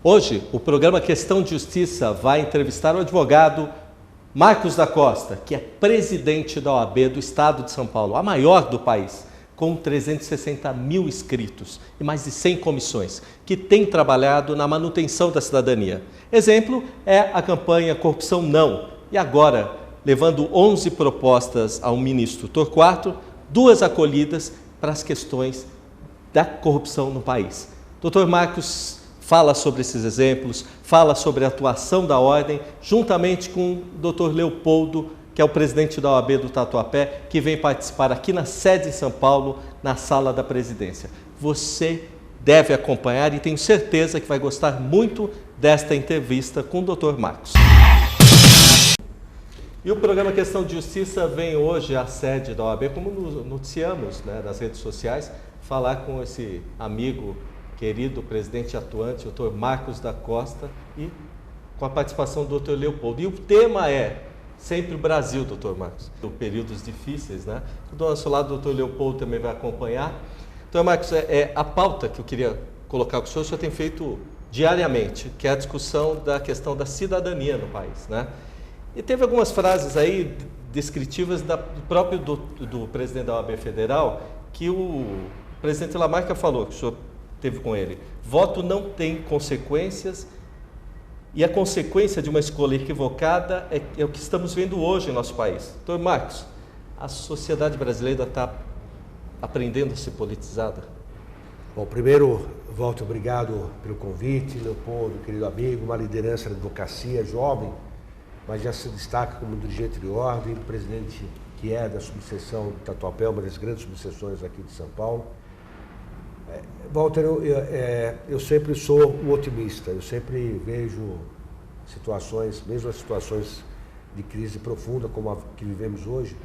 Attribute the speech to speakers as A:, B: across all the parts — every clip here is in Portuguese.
A: Hoje, o programa Questão de Justiça vai entrevistar o advogado Marcos da Costa, que é presidente da OAB do Estado de São Paulo, a maior do país, com 360 mil inscritos e mais de 100 comissões, que tem trabalhado na manutenção da cidadania. Exemplo é a campanha Corrupção Não, e agora, levando 11 propostas ao ministro Torquato, 2 acolhidas para as questões da corrupção no país. Dr. Marcos fala sobre esses exemplos, fala sobre a atuação da Ordem, juntamente com o Dr. Leopoldo, que é o presidente da OAB do Tatuapé, que vem participar aqui na sede em São Paulo, na sala da presidência. Você deve acompanhar e tenho certeza que vai gostar muito desta entrevista com o Dr. Marcos. E o programa Questão de Justiça vem hoje à sede da OAB, como noticiamos, nas redes sociais, falar com esse amigo querido presidente atuante, o Dr. Marcos da Costa, e com a participação do Dr. Leopoldo. E o tema é sempre o Brasil, Dr. Marcos, períodos difíceis, né? Do nosso lado, o Dr. Leopoldo também vai acompanhar. Dr. Marcos, a pauta que eu queria colocar com o senhor tem feito diariamente, que é a discussão da questão da cidadania no país, né? E teve algumas frases aí descritivas do próprio do presidente da OAB Federal, que o presidente Lamarca falou, que o senhor teve com ele. Voto não tem consequências e a consequência de uma escolha equivocada é o que estamos vendo hoje em nosso país. Dr. Marcos, a sociedade brasileira está aprendendo a ser politizada?
B: Bom, primeiro, Walter, obrigado pelo convite. Leopoldo, querido amigo, uma liderança da advocacia, jovem, mas já se destaca como dirigente de ordem, presidente que é da subseção do Tatuapé, uma das grandes subseções aqui de São Paulo. Walter, eu sempre sou um otimista, eu sempre vejo situações, mesmo as situações de crise profunda como a que vivemos hoje,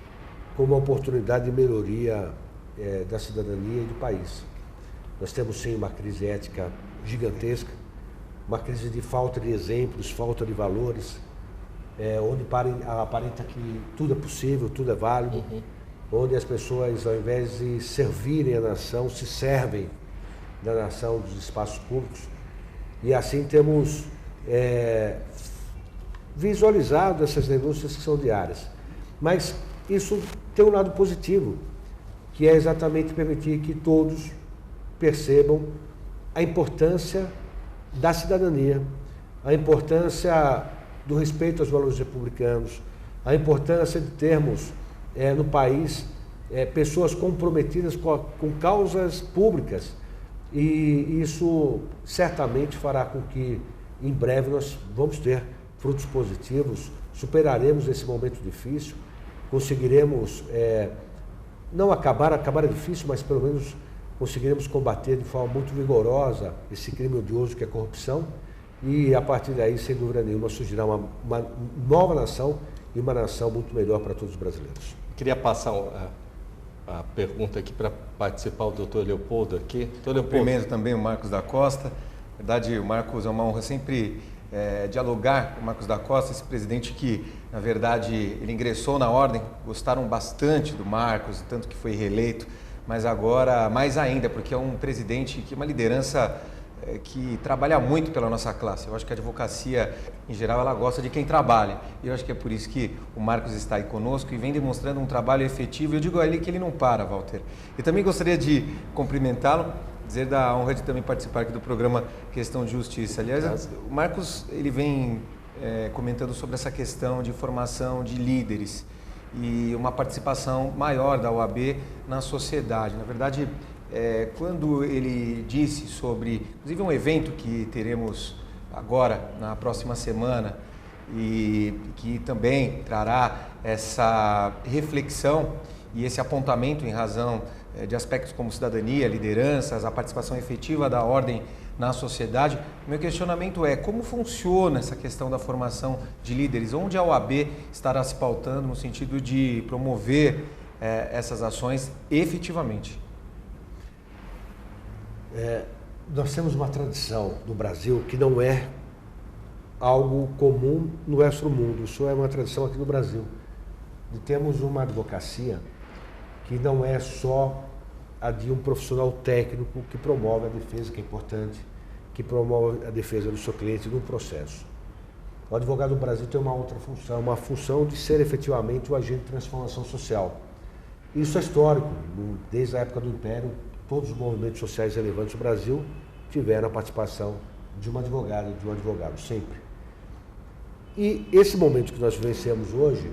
B: como uma oportunidade de melhoria da cidadania e do país. Nós temos sim uma crise ética gigantesca, uma crise de falta de exemplos, falta de valores, onde aparenta que tudo é possível, tudo é válido, onde as pessoas, ao invés de servirem a nação, se servem da nação, dos espaços públicos. E assim temos visualizado essas denúncias que são diárias. Mas isso tem um lado positivo, que é exatamente permitir que todos percebam a importância da cidadania, a importância do respeito aos valores republicanos, a importância de termos no país pessoas comprometidas com causas públicas, e isso certamente fará com que em breve nós vamos ter frutos positivos, superaremos esse momento difícil, conseguiremos não acabar é difícil, mas pelo menos conseguiremos combater de forma muito vigorosa esse crime odioso que é a corrupção, e a partir daí, sem dúvida nenhuma, surgirá uma nova nação e uma nação muito melhor para todos os brasileiros.
A: Queria passar a pergunta aqui para participar o doutor Leopoldo aqui. Dr. Leopoldo.
C: Primeiro também o Marcos da Costa. Na verdade, o Marcos é uma honra sempre dialogar com o Marcos da Costa, esse presidente que, na verdade, ele ingressou na Ordem, gostaram bastante do Marcos, tanto que foi reeleito, mas agora mais ainda, porque é um presidente que é uma liderança que trabalha muito pela nossa classe. Eu acho que a advocacia, em geral, ela gosta de quem trabalha. E eu acho que é por isso que o Marcos está aí conosco e vem demonstrando um trabalho efetivo. Eu digo a ele que ele não para, Walter. E também gostaria de cumprimentá-lo, dizer da honra de também participar aqui do programa Questão de Justiça. Aliás, o Marcos, ele vem comentando sobre essa questão de formação de líderes e uma participação maior da OAB na sociedade. Na verdade, quando ele disse sobre, inclusive, um evento que teremos agora, na próxima semana, e que também trará essa reflexão e esse apontamento em razão de aspectos como cidadania, lideranças, a participação efetiva da ordem na sociedade, meu questionamento é como funciona essa questão da formação de líderes, onde a OAB estará se pautando no sentido de promover essas ações efetivamente?
B: Nós temos uma tradição no Brasil que não é algo comum no resto do mundo, isso é uma tradição aqui no Brasil, de termos uma advocacia que não é só a de um profissional técnico que promove a defesa, que é importante, que promove a defesa do seu cliente no processo. O advogado do Brasil tem uma outra função, uma função de ser efetivamente o agente de transformação social. Isso é histórico. Desde a época do Império, todos os movimentos sociais relevantes do Brasil tiveram a participação de uma advogada, de um advogado, sempre. E esse momento que nós vivenciamos hoje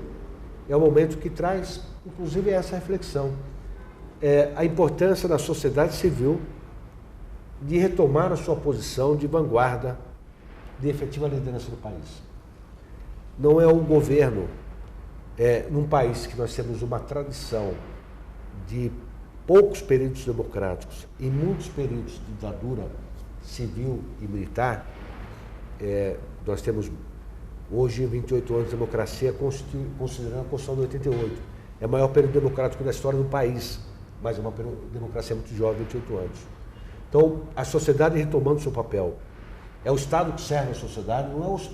B: é um momento que traz, inclusive, essa reflexão. A importância da sociedade civil de retomar a sua posição de vanguarda de efetiva liderança do país. Não é um governo, num país que nós temos uma tradição de poucos períodos democráticos e muitos períodos de ditadura civil e militar. Nós temos hoje 28 anos de democracia, considerando a Constituição de 88. É o maior período democrático da história do país, mas é uma democracia muito jovem, 28 anos. Então, a sociedade retomando seu papel. É o Estado que serve a sociedade,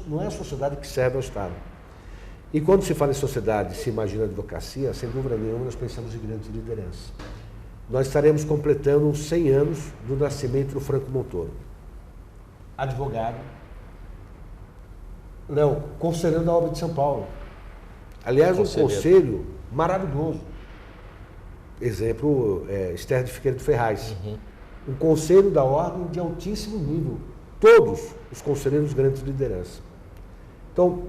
B: não é a sociedade que serve ao Estado. E quando se fala em sociedade, se imagina a advocacia, sem dúvida nenhuma, nós pensamos em grandes lideranças. Nós estaremos completando 100 anos do nascimento do Franco Montoro. Advogado, conselheiro da OAB de São Paulo. Aliás, um conselho maravilhoso. Exemplo, Esther de Figueiredo Ferraz. Um conselho da ordem de altíssimo nível. Todos os conselheiros grandes lideranças. Então,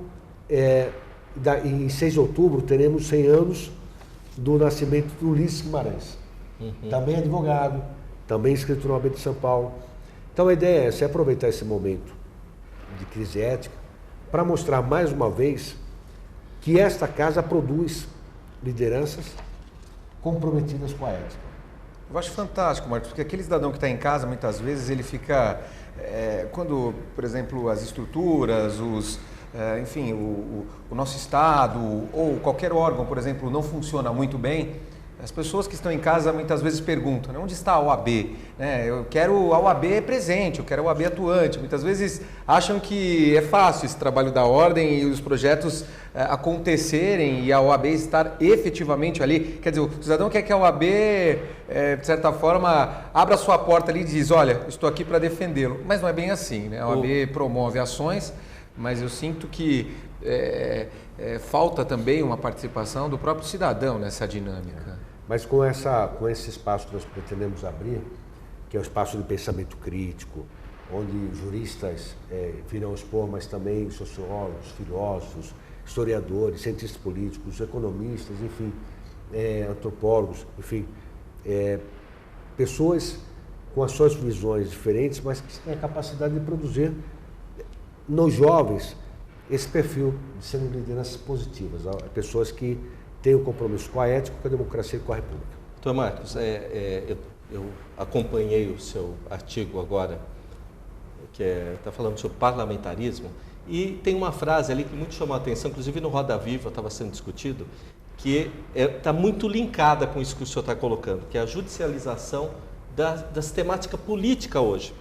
B: em 6 de outubro, teremos 100 anos do nascimento do Ulisses Guimarães. Também advogado, também inscrito na OAB de São Paulo. Então, a ideia é aproveitar esse momento de crise ética para mostrar mais uma vez que esta casa produz lideranças comprometidas com a ética.
C: Eu acho fantástico, Marcos, porque aquele cidadão que está em casa, muitas vezes, ele fica... quando, por exemplo, as estruturas, enfim, o nosso Estado ou qualquer órgão, por exemplo, não funciona muito bem, as pessoas que estão em casa muitas vezes perguntam, né, onde está a OAB? Eu quero a OAB presente, eu quero a OAB atuante. Muitas vezes acham que é fácil esse trabalho da ordem e os projetos acontecerem e a OAB estar efetivamente ali. Quer dizer, o cidadão quer que a OAB, de certa forma, abra sua porta ali e diz, olha, estou aqui para defendê-lo. Mas não é bem assim, né? A OAB promove ações, mas eu sinto que falta também uma participação do próprio cidadão nessa dinâmica.
B: Mas com esse espaço que nós pretendemos abrir, que é o espaço de pensamento crítico, onde juristas virão expor, mas também sociólogos, filósofos, historiadores, cientistas políticos, economistas, enfim, antropólogos, enfim, pessoas com as suas visões diferentes, mas que têm a capacidade de produzir nos jovens esse perfil de serem lideranças positivas, pessoas que têm um compromisso com a ética, com a democracia e com a república.
A: Doutor Marcos, eu acompanhei o seu artigo agora, que está falando sobre parlamentarismo, e tem uma frase ali que muito chamou a atenção, inclusive no Roda Viva estava sendo discutido, que está muito linkada com isso que o senhor está colocando, que é a judicialização da sistemática política hoje.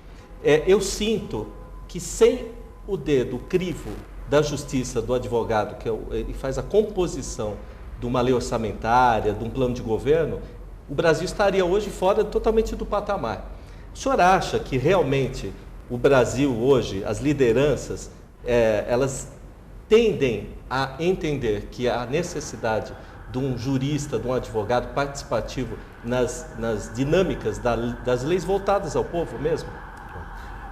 A: Eu sinto que sem o dedo, o crivo da justiça, do advogado, que ele faz a composição de uma lei orçamentária, de um plano de governo, o Brasil estaria hoje fora totalmente do patamar. O senhor acha que realmente o Brasil hoje, as lideranças, elas tendem a entender que há necessidade de um jurista, de um advogado participativo nas dinâmicas das leis voltadas ao povo mesmo?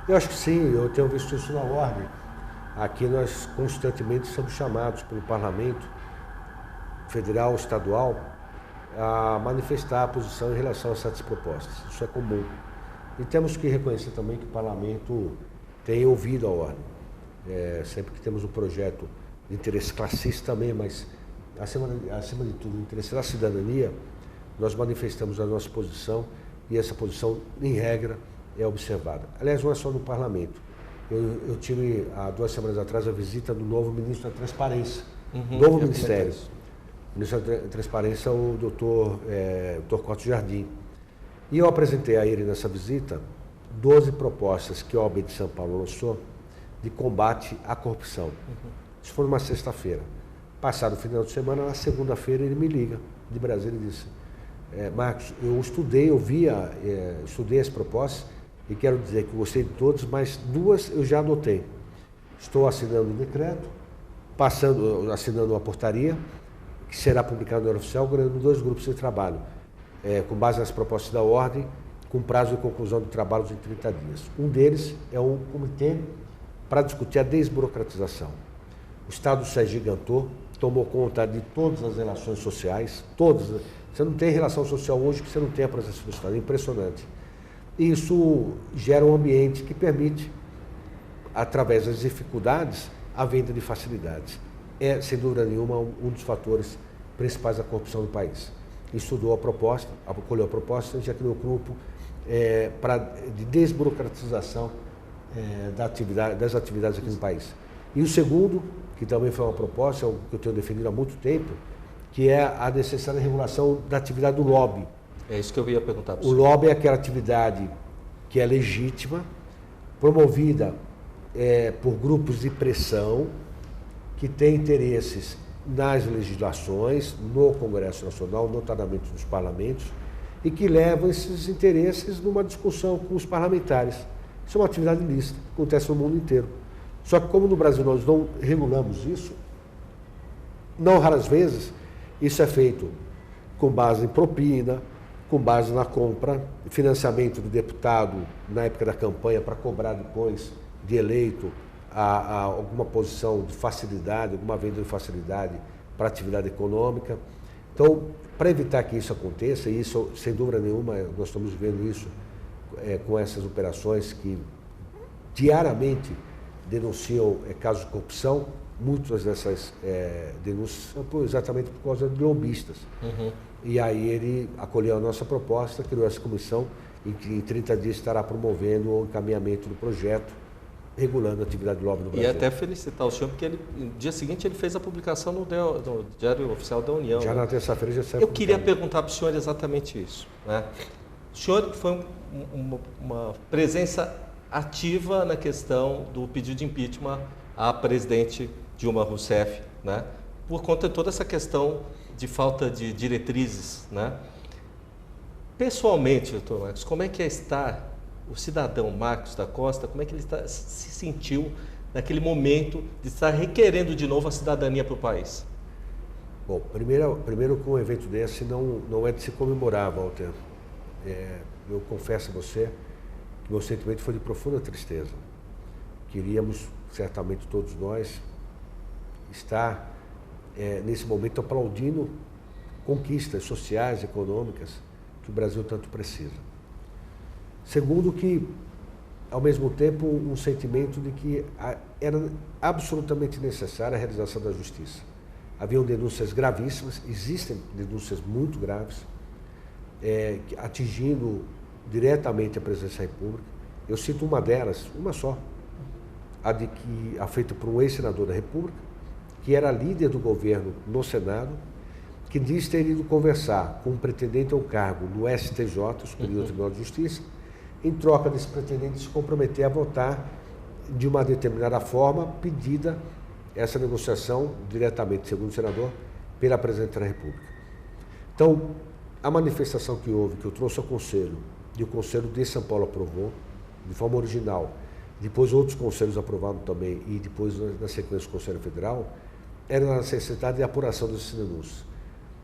B: Eu acho que sim, eu tenho visto isso na ordem. Aqui nós constantemente somos chamados pelo Parlamento Federal, Estadual, a manifestar a posição em relação a certas propostas. Isso é comum. E temos que reconhecer também que o Parlamento tem ouvido a ordem. Sempre que temos um projeto de interesse classista também, mas acima de tudo, o interesse da cidadania, nós manifestamos a nossa posição e essa posição, em regra, é observada. Aliás, não é só no Parlamento. Eu tive, há 2 semanas atrás, a visita do novo ministro da Transparência, novo ministério. O ministro da Transparência, o doutor Torquato Jardim. E eu apresentei a ele nessa visita 12 propostas que a OAB de São Paulo lançou de combate à corrupção. Isso foi numa sexta-feira. Passado o final de semana, na segunda-feira, ele me liga de Brasília e disse: Marcos, eu estudei as propostas e quero dizer que gostei de todos, mas duas eu já anotei. Estou assinando um decreto, assinando uma portaria, que será publicada no Diário Oficial, ganhando 2 grupos de trabalho, com base nas propostas da ordem, com prazo de conclusão do trabalho de 30 dias. Um deles é um comitê para discutir a desburocratização. O Estado se agigantou, tomou conta de todas as relações sociais, todas. Você não tem relação social hoje que você não tem a presença do Estado, é impressionante. E isso gera um ambiente que permite, através das dificuldades, a venda de facilidades. É, sem dúvida nenhuma, um dos fatores principais da corrupção no país. Estudou a proposta, acolheu a proposta e já criou um grupo de desburocratização das atividades aqui no país. E o segundo, que também foi uma proposta, que eu tenho defendido há muito tempo, que é a necessária regulação da atividade do lobby.
A: É isso que eu ia perguntar para
B: o senhor. O lobby é aquela atividade que é legítima, promovida por grupos de pressão, que têm interesses nas legislações, no Congresso Nacional, notadamente nos parlamentos, e que levam esses interesses numa discussão com os parlamentares. Isso é uma atividade ilícita, acontece no mundo inteiro. Só que como no Brasil nós não regulamos isso, não raras vezes, isso é feito com base em propina, com base na compra, financiamento do deputado na época da campanha para cobrar depois de eleito a alguma posição de facilidade, alguma venda de facilidade para atividade econômica. Então, para evitar que isso aconteça, e isso, sem dúvida nenhuma, nós estamos vendo isso com essas operações que diariamente denunciam casos de corrupção, muitas dessas denúncias são exatamente por causa de lobistas. Uhum. E aí ele acolheu a nossa proposta, criou essa comissão e que em 30 dias estará promovendo o encaminhamento do projeto, regulando a atividade de lobby no Brasil.
A: E até felicitar o senhor, porque no dia seguinte ele fez a publicação no Diário Oficial da União.
B: Já na terça-feira já saiu.
A: Eu queria perguntar para o senhor exatamente isso, né? O senhor foi uma presença ativa na questão do pedido de impeachment à presidente Dilma Rousseff, né? Por conta de toda essa questão de falta de diretrizes, né? Pessoalmente, doutor Marcos, como é que estar o cidadão Marcos da Costa, como é que ele se sentiu naquele momento de estar requerendo de novo a cidadania para o país?
B: Bom, primeiro que um evento desse não é de se comemorar, Walter. Eu confesso a você que meu sentimento foi de profunda tristeza. Queríamos, certamente todos nós, estar nesse momento aplaudindo conquistas sociais, econômicas, que o Brasil tanto precisa. Segundo que, ao mesmo tempo, um sentimento de que era absolutamente necessária a realização da justiça. Haviam denúncias gravíssimas, existem denúncias muito graves, atingindo diretamente a presidência da República. Eu cito uma delas, uma só, a feita por um ex-senador da República, que era líder do governo no Senado, que diz ter ido conversar com um pretendente ao cargo no STJ, Superior Tribunal de Justiça, em troca desse pretendente se comprometer a votar de uma determinada forma, pedida essa negociação diretamente, segundo o senador, pela presidente da República. Então, a manifestação que houve, que eu trouxe ao Conselho, e o Conselho de São Paulo aprovou, de forma original, depois outros conselhos aprovaram também, e depois, na sequência, o Conselho Federal, era a necessidade de apuração dessas denúncias.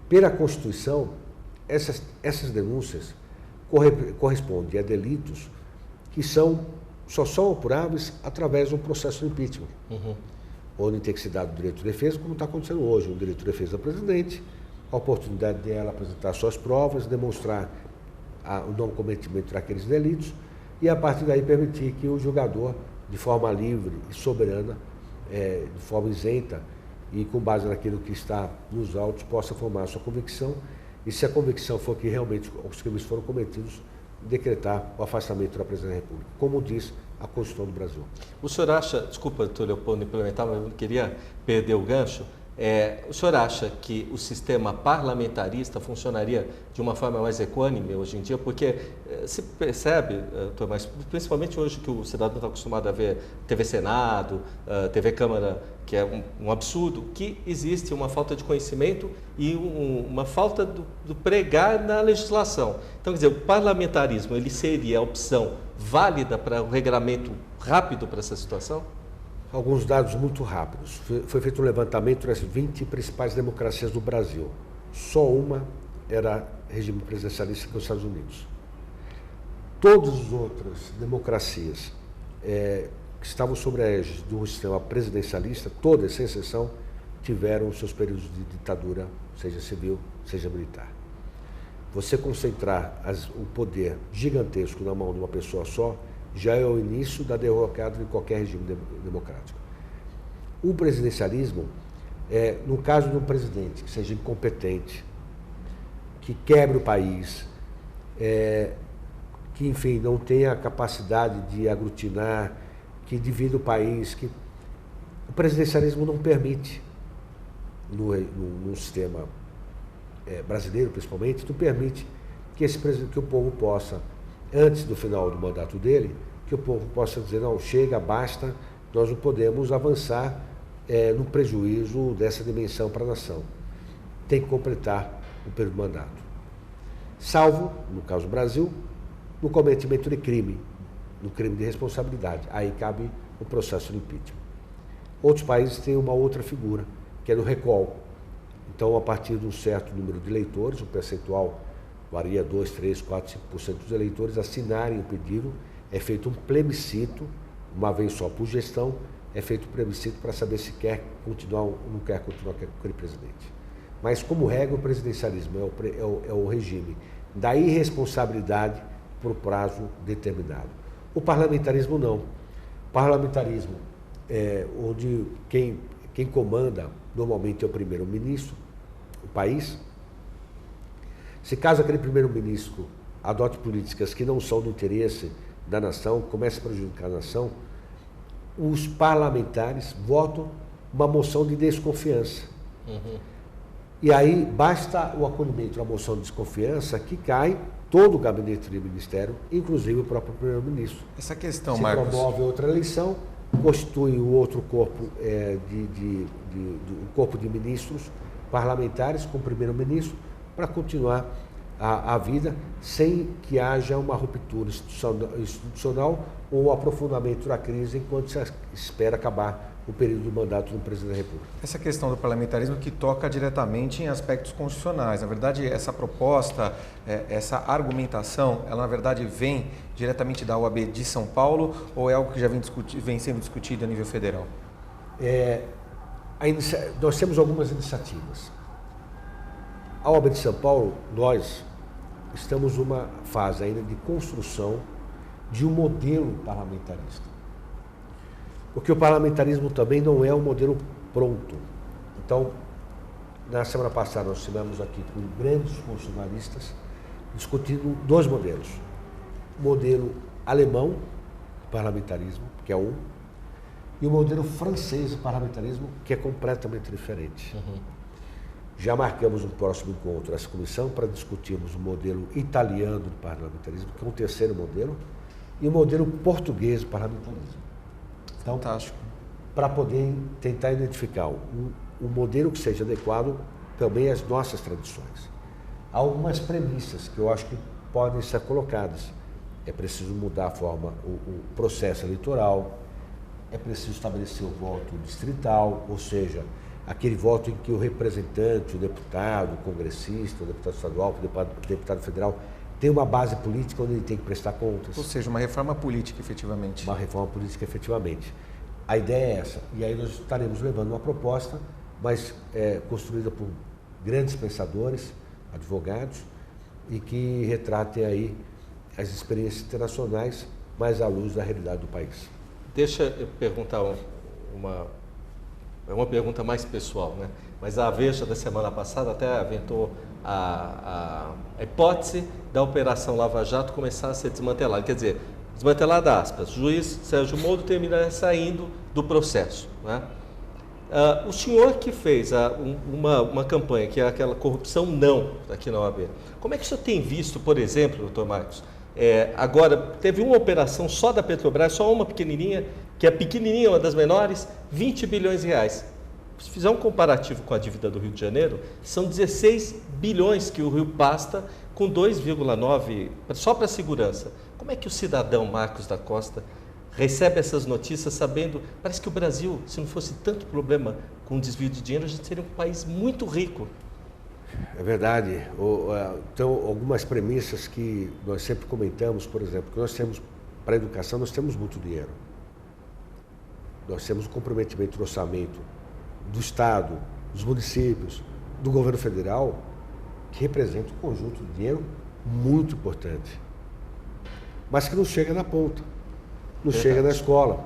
B: Pela Constituição, essas denúncias correspondem a delitos que só são apuráveis através de um processo de impeachment, onde tem que se dar o direito de defesa, como está acontecendo hoje, o direito de defesa da presidente, a oportunidade dela apresentar suas provas, demonstrar o não cometimento daqueles delitos e, a partir daí, permitir que o julgador, de forma livre e soberana, de forma isenta e com base naquilo que está nos autos, possa formar a sua convicção. E se a convicção for que realmente os crimes foram cometidos, decretar o afastamento da presidente da República, como diz a Constituição do Brasil.
A: O senhor acha, desculpa, doutor Leopoldo, implementar, mas eu não queria perder o gancho, o senhor acha que o sistema parlamentarista funcionaria de uma forma mais equânime hoje em dia? Porque se percebe, doutor, mas principalmente hoje que o cidadão está acostumado a ver TV Senado, TV Câmara, que é um absurdo, que existe uma falta de conhecimento e uma falta do pregar na legislação. Então, quer dizer, o parlamentarismo ele seria a opção válida para o regramento rápido para essa situação?
B: Alguns dados muito rápidos. Foi feito um levantamento das 20 principais democracias do Brasil. Só uma era regime presidencialista, que é os Estados Unidos. Todas as outras democracias que estavam sobre a égide do sistema presidencialista, todas, sem exceção, tiveram seus períodos de ditadura, seja civil, seja militar. Você concentrar o poder gigantesco na mão de uma pessoa só já é o início da derrocada de qualquer regime democrático. O presidencialismo, no caso de um presidente que seja incompetente, que quebre o país, que, enfim, não tenha a capacidade de aglutinar, que divida o país, o presidencialismo não permite, no sistema brasileiro principalmente, não permite que o povo possa, antes do final do mandato dele, que o povo possa dizer, não, chega, basta, nós não podemos avançar no prejuízo dessa dimensão para a nação. Tem que completar o período do mandato. Salvo, no caso do Brasil, no cometimento de crime, no crime de responsabilidade. Aí cabe o processo de impeachment. Outros países têm uma outra figura, que é do recall. Então, a partir de um certo número de eleitores, o percentual varia 2, 3, 4, 5% dos eleitores assinarem o pedido, é feito um plebiscito, uma vez só por gestão, é feito um plebiscito para saber se quer continuar ou não quer continuar com aquele presidente. Mas, como regra, o presidencialismo é o regime da irresponsabilidade por prazo determinado. O parlamentarismo não. O parlamentarismo é onde quem comanda normalmente é o primeiro-ministro, o país. Se caso aquele primeiro-ministro adote políticas que não são do interesse da nação, comece a prejudicar a nação, os parlamentares votam uma moção de desconfiança. E aí basta o acolhimento da moção de desconfiança que cai todo o gabinete de ministério, inclusive o próprio primeiro-ministro.
C: Essa questão,
B: se
C: Marcos,
B: promove outra eleição, constitui o outro corpo, corpo de ministros parlamentares com o primeiro-ministro para continuar a vida sem que haja uma ruptura institucional ou aprofundamento da crise enquanto se espera acabar o período do mandato do presidente da República.
C: Essa questão do parlamentarismo que toca diretamente em aspectos constitucionais. Na verdade, essa proposta, essa argumentação, ela na verdade vem diretamente da OAB de São Paulo ou é algo que já vem sendo discutido a nível federal?
B: Nós temos algumas iniciativas. A OAB de São Paulo, nós estamos numa fase ainda de construção de um modelo parlamentarista. Porque o parlamentarismo também não é um modelo pronto. Então, na semana passada nós estivemos aqui com grandes constitucionalistas discutindo dois modelos. O modelo alemão de parlamentarismo, que é um, e o modelo francês de parlamentarismo, que é completamente diferente. Já marcamos um próximo encontro dessa comissão para discutirmos o modelo italiano de parlamentarismo, que é um terceiro modelo, e o modelo português de parlamentarismo. Então,
C: fantástico.
B: Para poder tentar identificar um modelo que seja adequado também às nossas tradições. Há algumas premissas que eu acho que podem ser colocadas. É preciso mudar a forma, o processo eleitoral, é preciso estabelecer o voto distrital, ou seja, aquele voto em que o representante, o deputado, o congressista, o deputado estadual, o deputado federal tem uma base política onde ele tem que prestar contas.
C: Ou seja, uma reforma política, efetivamente.
B: Uma reforma política, efetivamente. A ideia é essa. E aí nós estaremos levando uma proposta, mas construída por grandes pensadores, advogados, e que retratem aí as experiências internacionais, mas à luz da realidade do país.
A: Deixa eu perguntar uma pergunta mais pessoal, né? Mas a Veja da semana passada até aventou a hipótese da Operação Lava Jato começar a ser desmantelada. Quer dizer, desmantelada aspas, o juiz Sérgio Moro termina saindo do processo, né? O senhor que fez uma campanha, que é aquela corrupção não, aqui na OAB, como é que o senhor tem visto, por exemplo, doutor Marcos, agora teve uma operação só da Petrobras, só uma pequenininha, que é pequenininha, uma das menores, 20 bilhões de reais. Se fizer um comparativo com a dívida do Rio de Janeiro, são 16 bilhões que o Rio pasta com 2,9 só para a segurança. Como é que o cidadão Marcos da Costa recebe essas notícias sabendo, parece que o Brasil, se não fosse tanto problema com desvio de dinheiro, a gente seria um país muito rico.
B: É verdade. Então, algumas premissas que nós sempre comentamos, por exemplo, que nós temos, para a educação, nós temos muito dinheiro. Nós temos um comprometimento do orçamento do Estado, dos municípios, do governo federal, que representa um conjunto de dinheiro muito importante, mas que não chega na ponta, não chega na escola.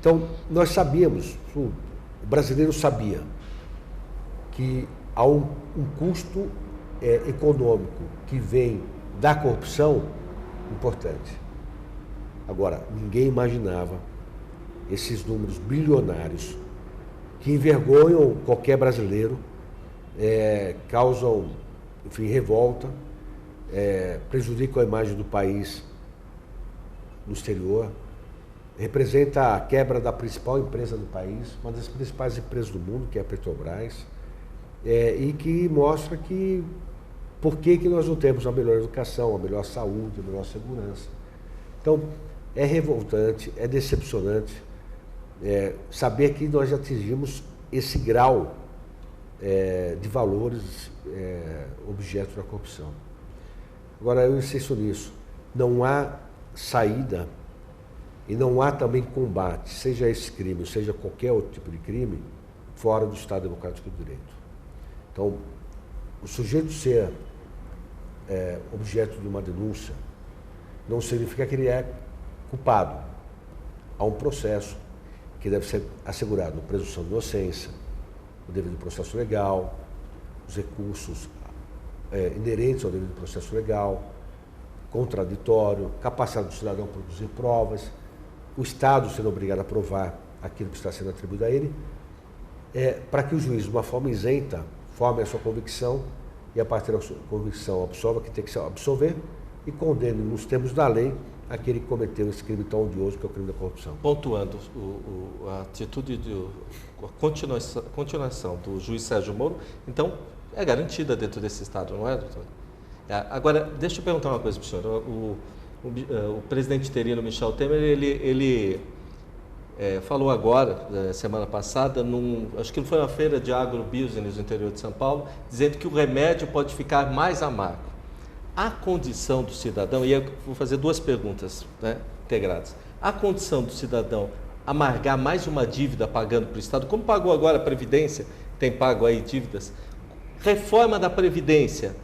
B: Então, nós sabíamos, o brasileiro sabia que há um custo econômico que vem da corrupção importante. Agora, ninguém imaginava esses números bilionários que envergonham qualquer brasileiro, causam, enfim, revolta, prejudicam a imagem do país no exterior, representa a quebra da principal empresa do país, uma das principais empresas do mundo, que é a Petrobras, e que mostra por que nós não temos a melhor educação, a melhor saúde, a melhor segurança. Então, é revoltante, é decepcionante saber que nós já atingimos esse grau de valores objeto da corrupção. Agora, eu insisto nisso, não há saída e não há também combate, seja esse crime, seja qualquer outro tipo de crime, fora do Estado Democrático de Direito. Então, o sujeito ser objeto de uma denúncia não significa que ele é culpado. Há um processo que deve ser assegurado, a presunção de inocência, o devido processo legal, os recursos inerentes ao devido processo legal, contraditório, capacidade do cidadão produzir provas, o Estado sendo obrigado a provar aquilo que está sendo atribuído a ele, para que o juiz, de uma forma isenta, forme a sua convicção e, a partir da sua convicção, absolva que tem que se absolver e condene, nos termos da lei, aquele que cometeu esse crime tão odioso que é o crime da corrupção.
A: Pontuando, a atitude a continuação do juiz Sérgio Moro, então, é garantida dentro desse Estado, não é, doutor? Agora, deixa eu perguntar uma coisa para o senhor. O presidente interino Michel Temer, ele falou agora, semana passada, acho que foi uma feira de agrobusiness no interior de São Paulo, dizendo que o remédio pode ficar mais amargo. A condição do cidadão, e eu vou fazer duas perguntas, né, integradas. A condição do cidadão amargar mais uma dívida pagando para o Estado, como pagou agora a Previdência, tem pago aí dívidas, reforma da Previdência,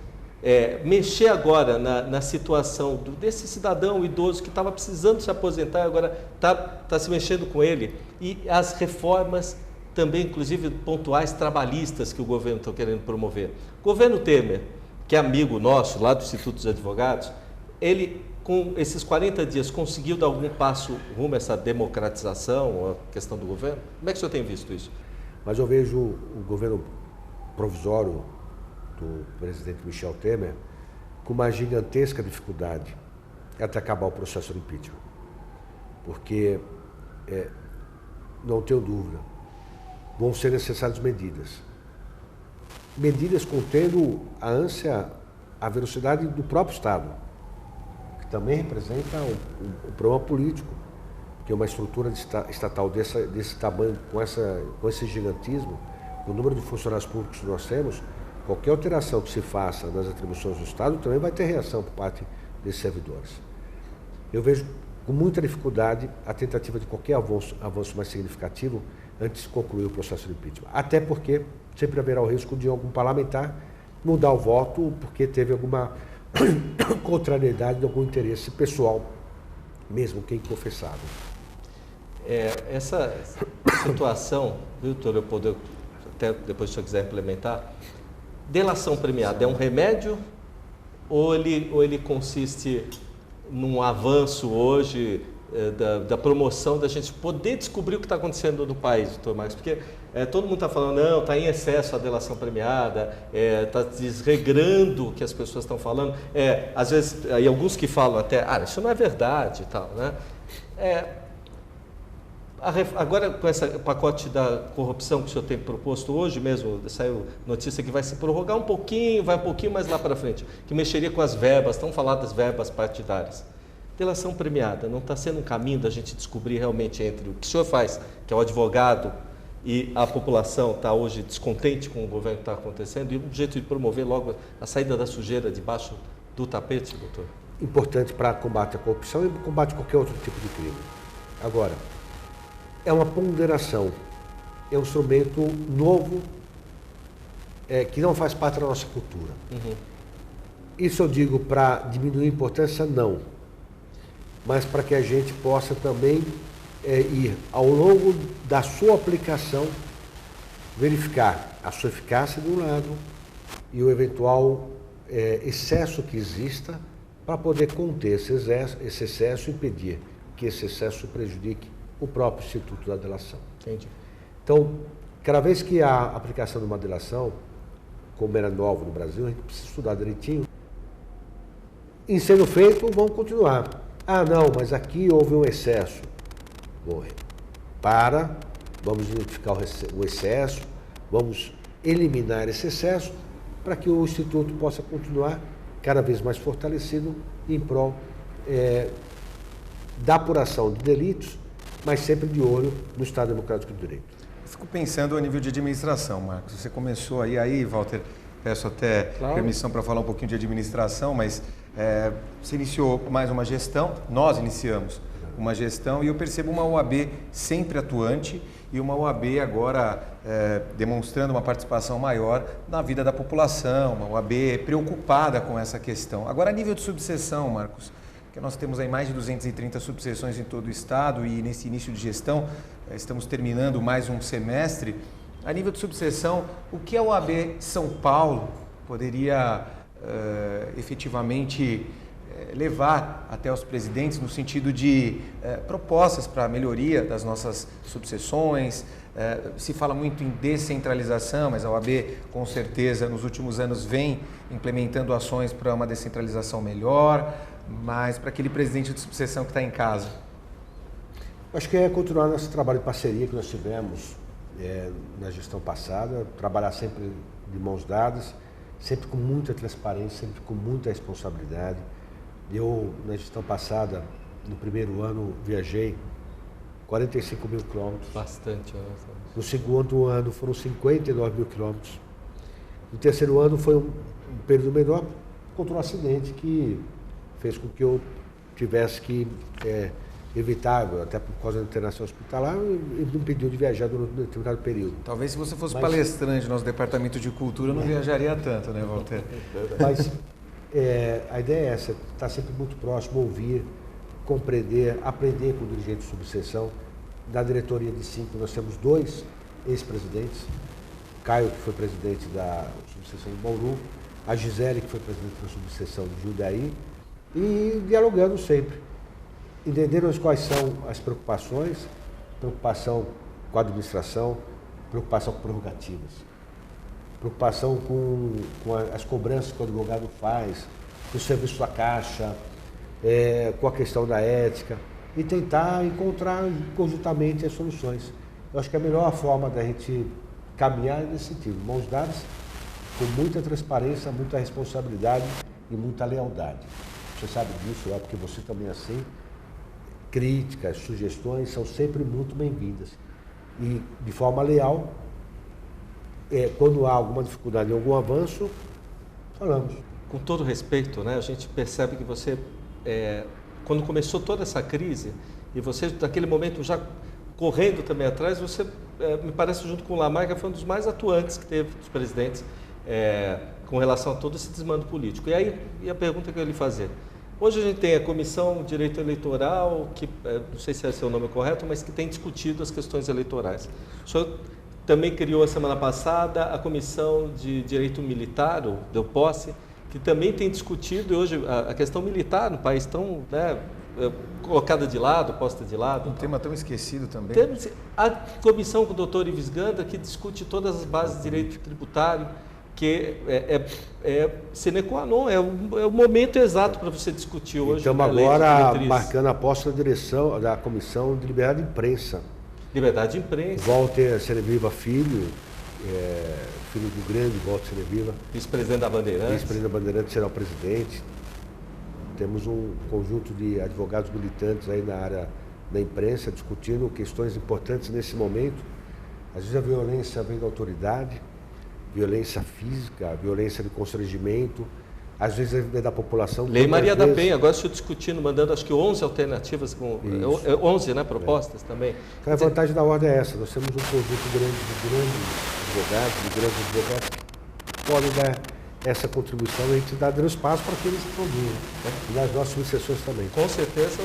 A: mexer agora na situação desse cidadão idoso que estava precisando se aposentar, agora está se mexendo com ele, e as reformas também, inclusive pontuais trabalhistas que o governo está querendo promover. O governo Temer, que é amigo nosso, lá do Instituto dos Advogados, ele, com esses 40 dias, conseguiu dar algum passo rumo a essa democratização, a questão do governo? Como é que o senhor tem visto isso?
B: Mas eu vejo o governo provisório do presidente Michel Temer com uma gigantesca dificuldade até acabar o processo de impeachment. Porque, não tenho dúvida, vão ser necessárias medidas contendo a ânsia, a velocidade do próprio Estado, que também representa um problema político, que é uma estrutura estatal desse tamanho, com esse gigantismo, o número de funcionários públicos que nós temos, qualquer alteração que se faça nas atribuições do Estado também vai ter reação por parte desses servidores. Eu vejo com muita dificuldade a tentativa de qualquer avanço mais significativo antes de concluir o processo de impeachment. Até porque sempre haverá o risco de algum parlamentar mudar o voto porque teve alguma contrariedade de algum interesse pessoal, mesmo que inconfessável.
A: Essa situação, viu, doutor Leopoldo, até depois se o senhor quiser implementar, delação premiada é um remédio ou ele consiste num avanço hoje da promoção da gente poder descobrir o que está acontecendo no país, doutor Marcos? Porque todo mundo está falando, não, está em excesso a delação premiada, está desregrando o que as pessoas estão falando. Às vezes, aí alguns que falam até, isso não é verdade e tal, né? Agora, com esse pacote da corrupção que o senhor tem proposto hoje mesmo, saiu notícia que vai se prorrogar um pouquinho, vai um pouquinho mais lá para frente, que mexeria com as verbas, tão faladas verbas partidárias. Delação premiada, não está sendo um caminho da gente descobrir realmente entre o que o senhor faz, que é o advogado, e a população está hoje descontente com o governo que está acontecendo, e um jeito de promover logo a saída da sujeira debaixo do tapete, doutor?
B: Importante para combate à corrupção e combate a qualquer outro tipo de crime. Agora, é uma ponderação, é um instrumento novo que não faz parte da nossa cultura.
A: Uhum.
B: Isso eu digo para diminuir a importância, não, mas para que a gente possa também ir ao longo da sua aplicação, verificar a sua eficácia de um lado e o eventual excesso que exista para poder conter esse excesso e impedir que esse excesso prejudique o próprio Instituto da Delação.
A: Entendi.
B: Então, cada vez que há aplicação de uma delação, como era nova no Brasil, a gente precisa estudar direitinho. Em sendo feito, vamos continuar. Ah, não, mas aqui houve um excesso. Bom, vamos identificar o excesso, vamos eliminar esse excesso para que o Instituto possa continuar cada vez mais fortalecido em prol da apuração de delitos, mas sempre de olho no Estado Democrático de Direito.
C: Fico pensando a nível de administração, Marcos. Você começou aí, Walter, peço até permissão para falar um pouquinho de administração, mas você iniciou mais uma gestão, nós iniciamos uma gestão e eu percebo uma OAB sempre atuante e uma OAB agora demonstrando uma participação maior na vida da população, uma OAB preocupada com essa questão. Agora, a nível de subseção, Marcos, que nós temos aí mais de 230 subseções em todo o estado e nesse início de gestão estamos terminando mais um semestre. A nível de subseção, o que a OAB São Paulo poderia efetivamente levar até os presidentes no sentido de propostas para a melhoria das nossas subseções? Se fala muito em descentralização, mas a OAB com certeza nos últimos anos vem implementando ações para uma descentralização melhor, mas para aquele presidente de subseção que está em casa.
B: Acho que é continuar nosso trabalho de parceria que nós tivemos na gestão passada, trabalhar sempre de mãos dadas, sempre com muita transparência, sempre com muita responsabilidade. Eu, na gestão passada, no primeiro ano, viajei 45 mil quilômetros.
A: Bastante.
B: No segundo ano foram 59 mil quilômetros. No terceiro ano foi um período menor, contra um acidente que fez com que eu tivesse que evitar, até por causa da internação hospitalar, ele me impediu de viajar durante um determinado período.
C: Talvez se você fosse palestrante no nosso departamento de cultura, não viajaria tanto, né, Walter?
B: Mas a ideia é essa, estar sempre muito próximo, ouvir, compreender, aprender com o dirigente de subseção. Da diretoria de 5, nós temos 2 ex-presidentes, Caio, que foi presidente da subseção de Bauru, a Gisele, que foi presidente da subseção de Jundiaí, e dialogando sempre, entendendo quais são as preocupações, preocupação com a administração, preocupação com prerrogativas, preocupação com as cobranças que o advogado faz, com o serviço da Caixa, com a questão da ética, e tentar encontrar conjuntamente as soluções. Eu acho que a melhor forma da gente caminhar é nesse sentido, mãos dadas, com muita transparência, muita responsabilidade e muita lealdade. Você sabe disso, porque você também é assim. Críticas, sugestões são sempre muito bem-vindas. E de forma leal, quando há alguma dificuldade em algum avanço, falamos.
A: Com todo respeito, né, a gente percebe que você, quando começou toda essa crise, e você, naquele momento, já correndo também atrás, você, me parece, junto com o Lamarca, foi um dos mais atuantes que teve dos presidentes com relação a todo esse desmando político. E aí, a pergunta que eu ia lhe fazer. Hoje a gente tem a Comissão de Direito Eleitoral, que não sei se é o nome correto, mas que tem discutido as questões eleitorais. O senhor também criou a semana passada a Comissão de Direito Militar, ou deu posse, que também tem discutido, e hoje a questão militar no país tão colocada de lado, posta de lado.
C: Um tema tão esquecido também.
A: Temos a comissão com o doutor Ives Ganda, que discute todas as bases de direito tributário, que sine qua non, é o momento exato para você discutir hoje.
B: Estamos agora marcando a posse da direção da Comissão de Liberdade de Imprensa.
A: liberdade de imprensa.
B: Walter Sereviva Filho, filho do grande Walter Sereviva.
A: Vice-presidente da Bandeirantes.
B: Vice-presidente da Bandeirantes será o presidente. Temos um conjunto de advogados militantes aí na área da imprensa discutindo questões importantes nesse momento. Às vezes a violência vem da autoridade, violência física, violência de constrangimento, às vezes vem da população.
A: Lei Maria da Penha, agora estou discutindo, mandando acho que 11 alternativas, 11 propostas também.
B: Então a vantagem da ordem é essa, nós temos um conjunto grande de grandes advogados que podem dar essa contribuição e a gente dá dando espaço para que eles produzam, e nas nossas subseções também.
A: Com certeza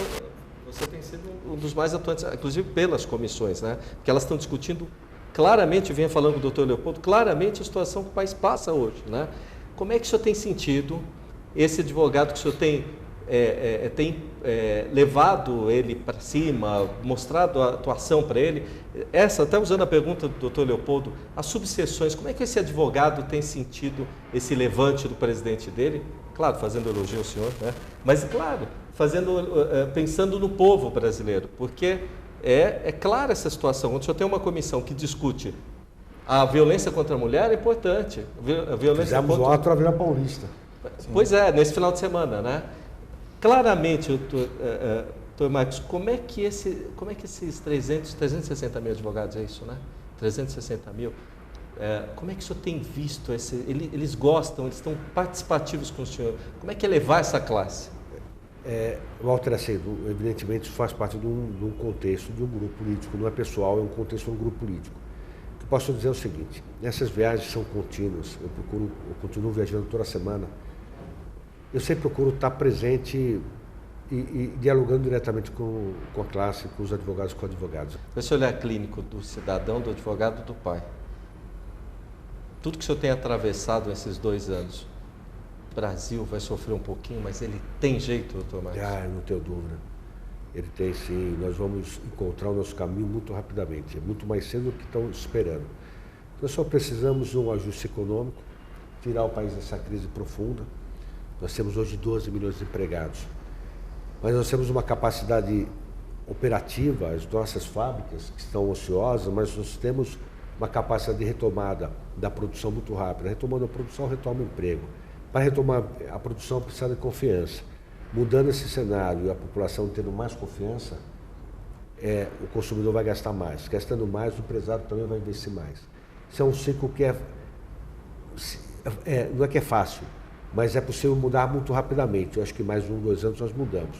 A: você tem sido um dos mais atuantes, inclusive pelas comissões, né? Porque elas estão discutindo claramente, vinha falando com o doutor Leopoldo, claramente a situação que o país passa hoje, né? Como é que o senhor tem sentido esse advogado que o senhor tem levado ele para cima, mostrado a atuação para ele? Até usando a pergunta do doutor Leopoldo, as subseções, como é que esse advogado tem sentido esse levante do presidente dele? Claro, fazendo elogio ao senhor, né? Mas, claro, pensando no povo brasileiro, porque é clara essa situação. Quando o senhor tem uma comissão que discute a violência contra a mulher, é importante.
B: Fizemos o ato na Vila Paulista.
A: Pois é, nesse final de semana, né? Claramente, doutor Marcos, como é que esses 360 mil advogados, é isso, né? 360 mil, como é que o senhor tem visto eles gostam, eles estão participativos com o senhor? Como é que é levar essa classe?
B: Walter, assim, evidentemente isso faz parte de um contexto de um grupo político, não é pessoal, é um contexto de um grupo político. O que posso dizer é o seguinte, essas viagens são contínuas, eu continuo viajando toda semana, eu sempre procuro estar presente e dialogando diretamente com a classe, com os advogados, com advogados.
A: Esse olhar clínico do cidadão, do advogado, do pai, tudo que o senhor tem atravessado nesses 2 anos, o Brasil vai sofrer um pouquinho, mas ele tem jeito, doutor Marcos?
B: Não tenho dúvida. Ele tem sim, nós vamos encontrar o nosso caminho muito rapidamente, é muito mais cedo do que estão esperando. Nós só precisamos de um ajuste econômico, tirar o país dessa crise profunda. Nós temos hoje 12 milhões de empregados, mas nós temos uma capacidade operativa, as nossas fábricas que estão ociosas, mas nós temos uma capacidade de retomada da produção muito rápida. Retomando a produção, retoma o emprego. Para retomar a produção precisa de confiança. Mudando esse cenário e a população tendo mais confiança, o consumidor vai gastar mais. Gastando mais, o empresário também vai investir mais. Isso é um ciclo que não é que é fácil, mas é possível mudar muito rapidamente. Eu acho que mais 1, 2 anos nós mudamos.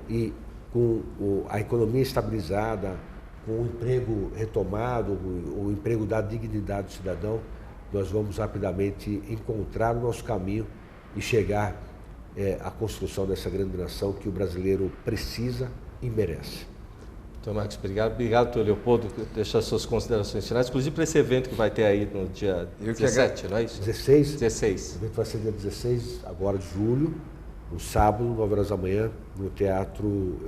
B: E com a economia estabilizada, com o emprego retomado, o emprego da dignidade do cidadão, nós vamos rapidamente encontrar o nosso caminho e chegar à construção dessa grande nação que o brasileiro precisa e merece.
A: Doutor Marcos, obrigado. Obrigado, doutor Leopoldo, por deixar suas considerações finais, inclusive para esse evento que vai ter aí no dia 17, não é isso?
B: 16.
A: 16.
B: O evento vai ser dia 16, agora de julho, no sábado, 9 horas da manhã, no Teatro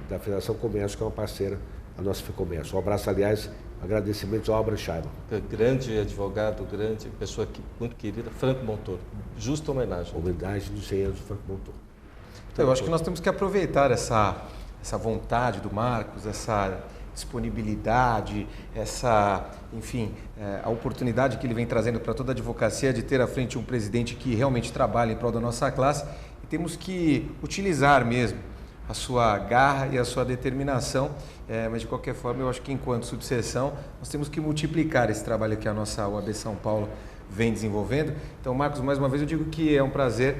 B: da Federação Comércio, que é uma parceira da nossa FEComércio. Um abraço, aliás, agradecimentos ao Albert Scheiber.
A: Grande advogado, grande pessoa muito querida, Franco Montoro. Justa homenagem.
B: Homenagem dos 100 anos do Franco Montoro.
C: Então, eu acho que nós temos que aproveitar essa vontade do Marcos, essa disponibilidade, a oportunidade que ele vem trazendo para toda a advocacia de ter à frente um presidente que realmente trabalha em prol da nossa classe, e temos que utilizar mesmo a sua garra e a sua determinação, mas de qualquer forma eu acho que enquanto subseção nós temos que multiplicar esse trabalho que a nossa OAB São Paulo vem desenvolvendo. Então, Marcos, mais uma vez eu digo que é um prazer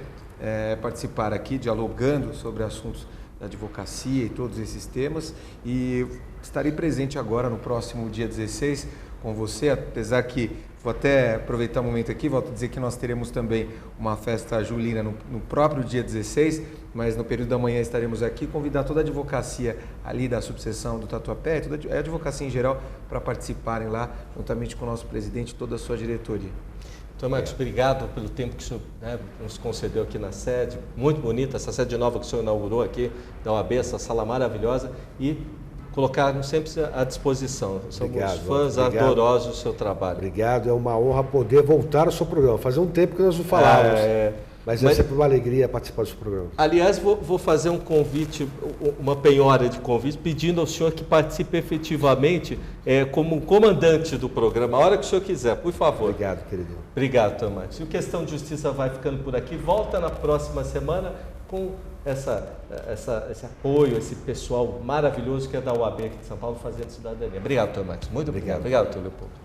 C: participar aqui, dialogando sobre assuntos da advocacia e todos esses temas, e estarei presente agora no próximo dia 16 com você, apesar que vou até aproveitar o momento aqui, volto a dizer que nós teremos também uma festa julina no próprio dia 16, mas no período da manhã estaremos aqui, convidar toda a advocacia ali da subseção do Tatuapé, toda a advocacia em geral, para participarem lá, juntamente com o nosso presidente e toda a sua diretoria.
A: Então, Marcos, obrigado pelo tempo que o senhor nos concedeu aqui na sede, muito bonita, essa sede nova que o senhor inaugurou aqui, da OAB, essa sala maravilhosa, e colocar-nos sempre à disposição. Somos fãs ardorosos do seu trabalho.
B: Obrigado, é uma honra poder voltar ao seu programa. Fazia um tempo que nós não falávamos. Mas é sempre uma alegria participar desse programa.
A: Aliás, vou fazer um convite, uma penhora de convite, pedindo ao senhor que participe efetivamente como um comandante do programa, a hora que o senhor quiser, por favor.
B: Obrigado, querido.
A: Obrigado, Tomate. O Questão de Justiça vai ficando por aqui. Volta na próxima semana com esse apoio, esse pessoal maravilhoso que é da UAB aqui de São Paulo fazendo cidadania. Obrigado, Tomate. Muito obrigado. Obrigado, Leopoldo.